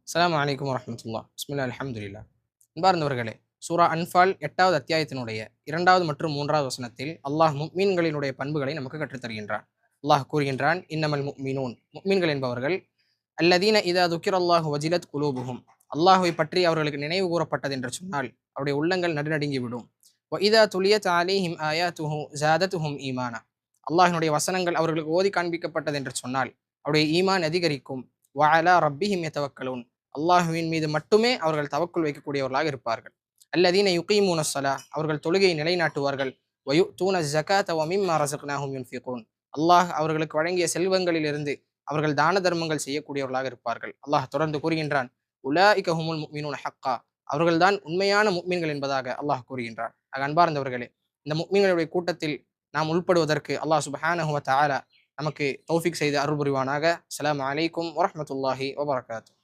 அஸ்ஸலாமு அலைக்கும் வரஹ்மத்துல்லாஹ். பிஸ்மில்லாஹ் அல்ஹம்துலில்லாஹ். அன்பார்ந்தவர்களே, சூரா அன்ஃபால் 8வது அத்தியாயத்தினுடைய 2வது மற்றும் 3வது வசனத்தில் அல்லாஹ் முஃமின்களினுடைய பண்புகளை நமக்கு கற்றுத் தருகின்றான். அல்லாஹ் கூறுகின்றான், இன்னமல் முஃமினூன், முஃமின்கள் என்பவர்கள் அல்லதீன இதா துக்கிரல்லாஹு வஜிலத் குலூபுஹும், அல்லாஹ்வை பற்றி அவர்களுக்கு நினைவு கூறப்பட்டது என்று சொன்னால் அவருடைய உள்ளங்கள் நடுநடுங்கி விடும். வ இதா துலியத் அலைஹிம் ஆயாத்துஹு ஜாதத்துஹும் ஈமானா, அல்லாஹ்வினுடைய வசனங்கள் அவர்களுக்கு ஓதி காண்பிக்கப்பட்டது என்று சொன்னால் அவருடைய ஈமான் அதிகரிக்கும். வ அலா ரப்பிஹிம் யதவக்கலூன், அல்லாஹுவின் மீது மட்டுமே அவர்கள் தவக்குள் வைக்கக்கூடியவர்களாக இருப்பார்கள். அல்லதீன யுகீமூன ஸலாஹ், அவர்கள் தொழுகையை நிலைநாட்டுவார்கள். வயுத்தூன ஸகாத வ மிம்மா ரஸக்னாஹும் யுன்ஃபிகூன், அல்லாஹ் அவர்களுக்கு வழங்கிய செல்வங்களிலிருந்து அவர்கள் தான தர்மங்கள் செய்யக்கூடியவர்களாக இருப்பார்கள். அல்லாஹ் தொடர்ந்து கூறுகின்றான், உலாஇக ஹுமுல் முஃமினூன ஹக்கா, அவர்கள்தான் உண்மையான முஃமின்கள் என்பதாக அல்லாஹ் கூறுகின்றான். அன்பார்ந்தவர்களே, இந்த முஃமின்களுடைய கூட்டத்தில் நாம் உள்படுவதற்கு அல்லாஹ் சுப்ஹானஹு வ தஆலா நமக்கு தௌஃபீக் செய்து அருள் புரிவானாக. அஸ்ஸலாமு அலைக்கும் வரஹ்மத்துல்லாஹி வபரகாத்துஹு.